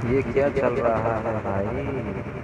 ये क्या चल रहा है भाई।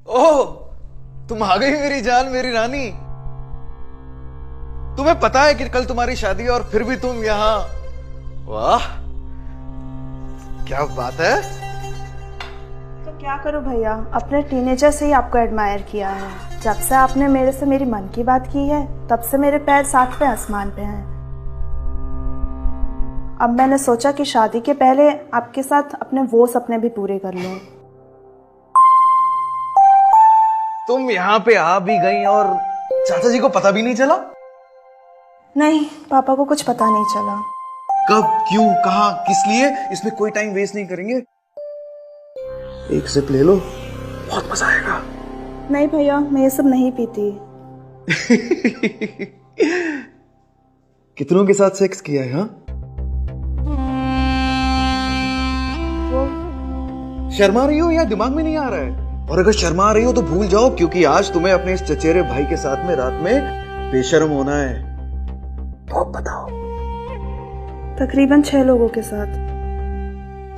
ओह, तुम आ गई मेरी जान, मेरी रानी। तुम्हें पता है कि कल तुम्हारी शादी है और फिर भी तुम यहां। वाह, क्या बात है। तो क्या करूं भैया, अपने टीनेजर से ही आपको एडमायर किया है। जब से आपने मेरे से मेरी मन की बात की है, तब से मेरे पैर सातवें आसमान पे हैं। अब मैंने सोचा कि शादी के पहले आपके साथ अपने वो सपने भी पूरे कर लूं। तुम यहाँ पे आ भी गई और चाचा जी को पता भी नहीं चला? नहीं, पापा को कुछ पता नहीं चला। कब, क्यों, कहां, किस लिए? इसमें कोई टाइम वेस्ट नहीं करेंगे। एक सिप ले लो, बहुत मजा आएगा। नहीं भैया, मैं ये सब नहीं पीती। कितनों के साथ सेक्स किया है? हाँ, शर्मा रही हो या दिमाग में नहीं आ रहा है? और अगर शर्मा रही हो तो भूल जाओ, क्योंकि आज तुम्हें अपने इस चचेरे भाई के साथ में रात में बेशर्म होना है। तो अब बताओ। तकरीबन 6 लोगों के साथ।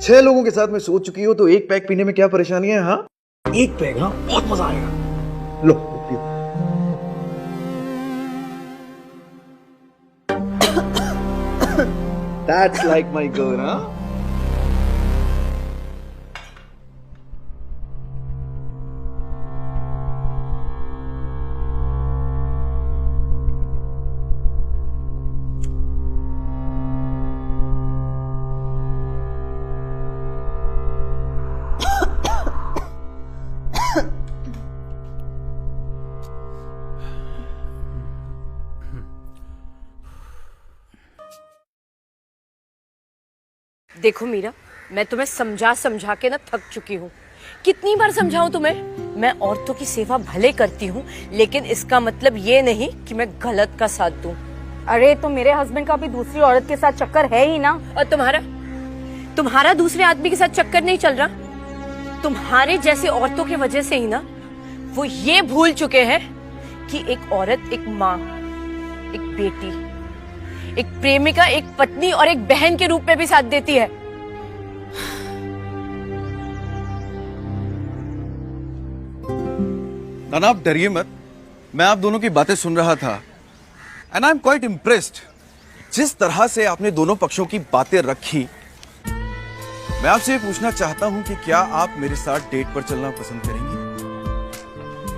6 लोगों के साथ में सोच चुकी हो तो एक पैक पीने में क्या परेशानी है? हाँ, एक पैक, हाँ, बहुत मजा आएगा। लो पियो। That's like my girl, हाँ? देखो मीरा, मैं तुम्हें समझा समझा के ना थक चुकी हूँ। कितनी बार समझाऊं तुम्हें? मैं औरतों की सेवा भले करती हूँ, लेकिन इसका मतलब ये नहीं कि मैं गलत का साथ दूं। अरे तो मेरे हस्बैंड का भी दूसरी औरत के साथ चक्कर है ही ना। और तुम्हारा दूसरे आदमी के साथ चक्कर नहीं चल रहा। तुम्हारे जैसे औरतों की वजह से ही ना वो ये भूल चुके हैं कि एक औरत एक माँ, एक बेटी, एक प्रेमिका, एक पत्नी और एक बहन के रूप में भी साथ देती है। नाना, आप डरिए मत, मैं आप दोनों की बातें सुन रहा था and I am quite impressed. जिस तरह से आपने दोनों पक्षों की बातें रखी, मैं आपसे ये पूछना चाहता हूं कि क्या आप मेरे साथ डेट पर चलना पसंद करेंगी?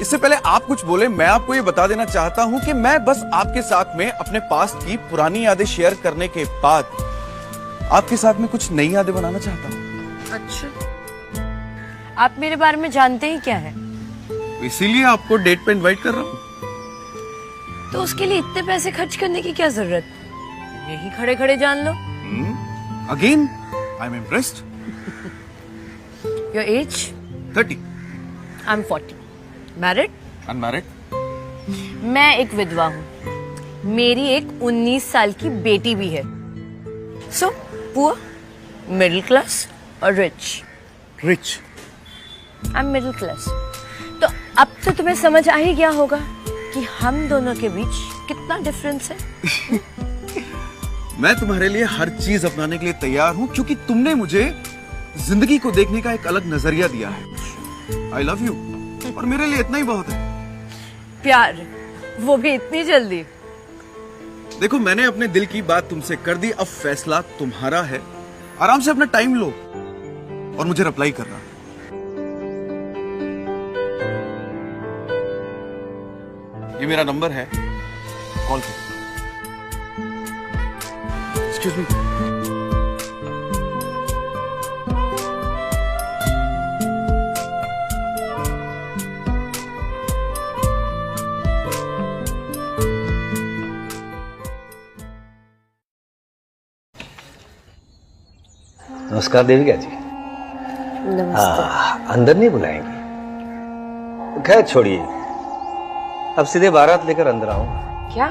इससे पहले आप कुछ बोले, मैं आपको ये बता देना चाहता हूं कि मैं बस आपके साथ में अपने पास्ट की पुरानी यादें शेयर करने के बाद आपके साथ में कुछ नई यादें बनाना चाहता हूं। अच्छा, आप मेरे बारे में जानते ही क्या है? इसीलिए आपको डेट पे इनवाइट कर रहा हूं। तो उसके लिए इतने पैसे खर्च करने की क्या जरूरत? यही खड़े खड़े जान लो। Again I am impressed. Your age? 30। I am 40। Married? Unmarried. मैं एक विधवा हूँ। मेरी एक 19 साल की बेटी भी है। सो पुअर, मिडिल क्लास और rich. Rich? I am middle class. तो अब तो तुम्हें समझ आ ही गया होगा कि हम दोनों के बीच कितना डिफरेंस है। मैं तुम्हारे लिए हर चीज अपनाने के लिए तैयार हूं, क्योंकि तुमने मुझे जिंदगी को देखने का एक अलग नजरिया दिया है। आई लव यू, और मेरे लिए इतना ही बहुत है। प्यार, वो भी इतनी जल्दी? देखो, मैंने अपने दिल की बात तुमसे कर दी, अब फैसला तुम्हारा है। आराम से अपना टाइम लो और मुझे रिप्लाई करना। ये मेरा नंबर है, कॉल करो। Excuse me. नमस्कार देविका जी। अंदर नहीं बुलाएंगे? खैर छोड़िए, अब सीधे बारात लेकर अंदर आऊंगा। क्या?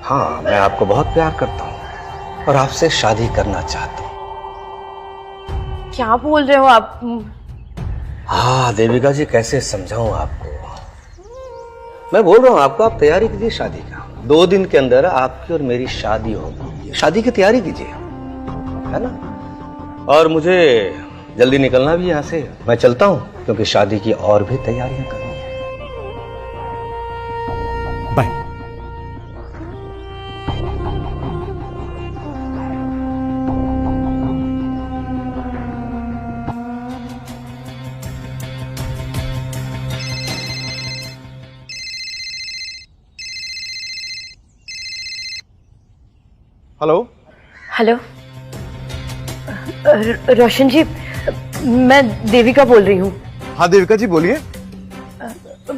हाँ, मैं आपको बहुत प्यार करता हूँ और आपसे शादी करना चाहता हूँ। क्या बोल रहे हो आप? हाँ देविका जी, कैसे समझाऊं आपको। मैं बोल रहा हूँ आपको, आप तैयारी कीजिए शादी का। 2 दिन के अंदर आपकी और मेरी शादी होगी। शादी की तैयारी कीजिए, है ना। और मुझे जल्दी निकलना भी यहाँ से। मैं चलता हूँ क्योंकि शादी की और भी तैयारियां करनी है। बाय। हेलो। हेलो रोशन जी, मैं देविका बोल रही हूँ। हाँ देविका जी बोलिए।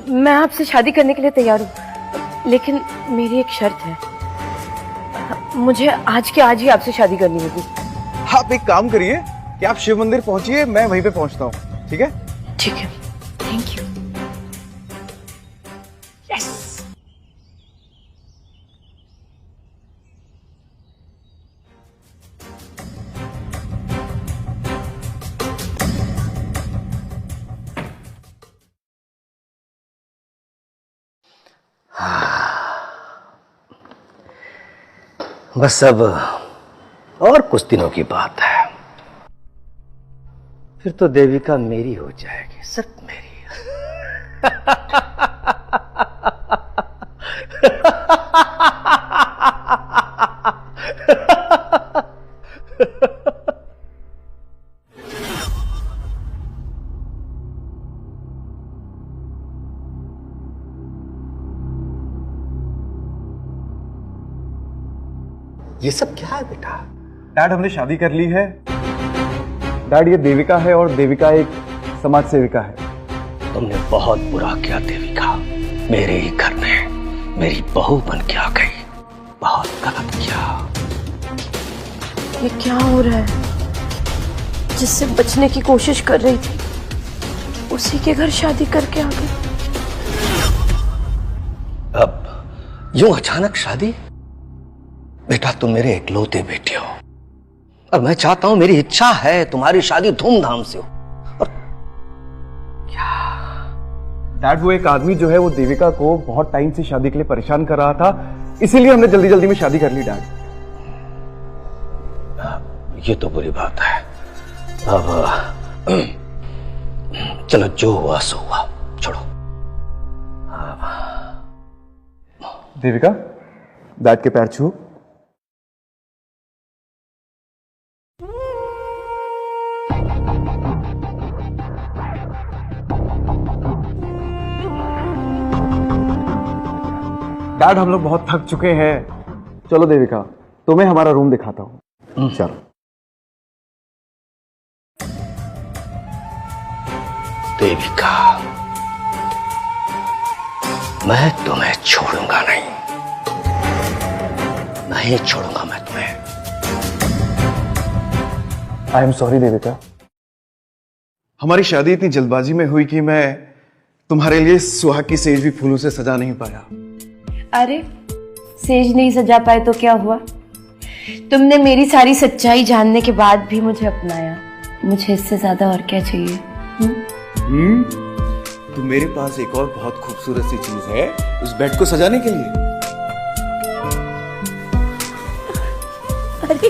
मैं आपसे शादी करने के लिए तैयार हूँ, लेकिन मेरी एक शर्त है। मुझे आज के आज ही आपसे शादी करनी होगी। आप एक काम करिए कि आप शिव मंदिर पहुंचिए, मैं वहीं पे पहुंचता हूँ। ठीक है? ठीक है, थैंक यू। यस। बस अब और कुछ दिनों की बात है, फिर तो देविका मेरी हो जाएगी, सिर्फ मेरी। ये सब क्या है बेटा? डैड हमने शादी कर ली है। डैड ये देविका है और देविका एक समाज सेविका है। तुमने बहुत बुरा किया देविका, मेरे ही घर में मेरी बहू बन के आ गई। बहुत गलत किया। ये क्या हो रहा है? जिससे बचने की कोशिश कर रही थी, उसी के घर शादी करके आ गई। अब यूं अचानक शादी? बेटा तुम मेरे इकलौते बेटे हो और मैं चाहता हूं, मेरी इच्छा है तुम्हारी शादी धूमधाम से हो। और क्या डैड वो एक आदमी जो है वो देविका को बहुत टाइम से शादी के लिए परेशान कर रहा था, इसीलिए हमने जल्दी जल्दी में शादी कर ली डैड। ये तो बुरी बात है। अब चलो जो हुआ सो हुआ, छोड़ो। देविका डैड के पैर छू। डैड हम लोग बहुत थक चुके हैं, चलो देविका तुम्हें हमारा रूम दिखाता हूँ। चलो। देविका मैं तुम्हें छोड़ूंगा नहीं, नहीं छोड़ूंगा मैं तुम्हें। आई एम सॉरी देविका, हमारी शादी इतनी जल्दबाजी में हुई कि मैं तुम्हारे लिए सुहाग की सेज भी फूलों से सजा नहीं पाया। अरे सेज नहीं सजा पाए तो क्या हुआ? तुमने मेरी सारी सच्चाई जानने के बाद भी मुझे अपनाया। मुझे इससे ज्यादा और क्या चाहिए? तो मेरे पास एक और बहुत खूबसूरत सी चीज है उस बेड को सजाने के लिए। अरे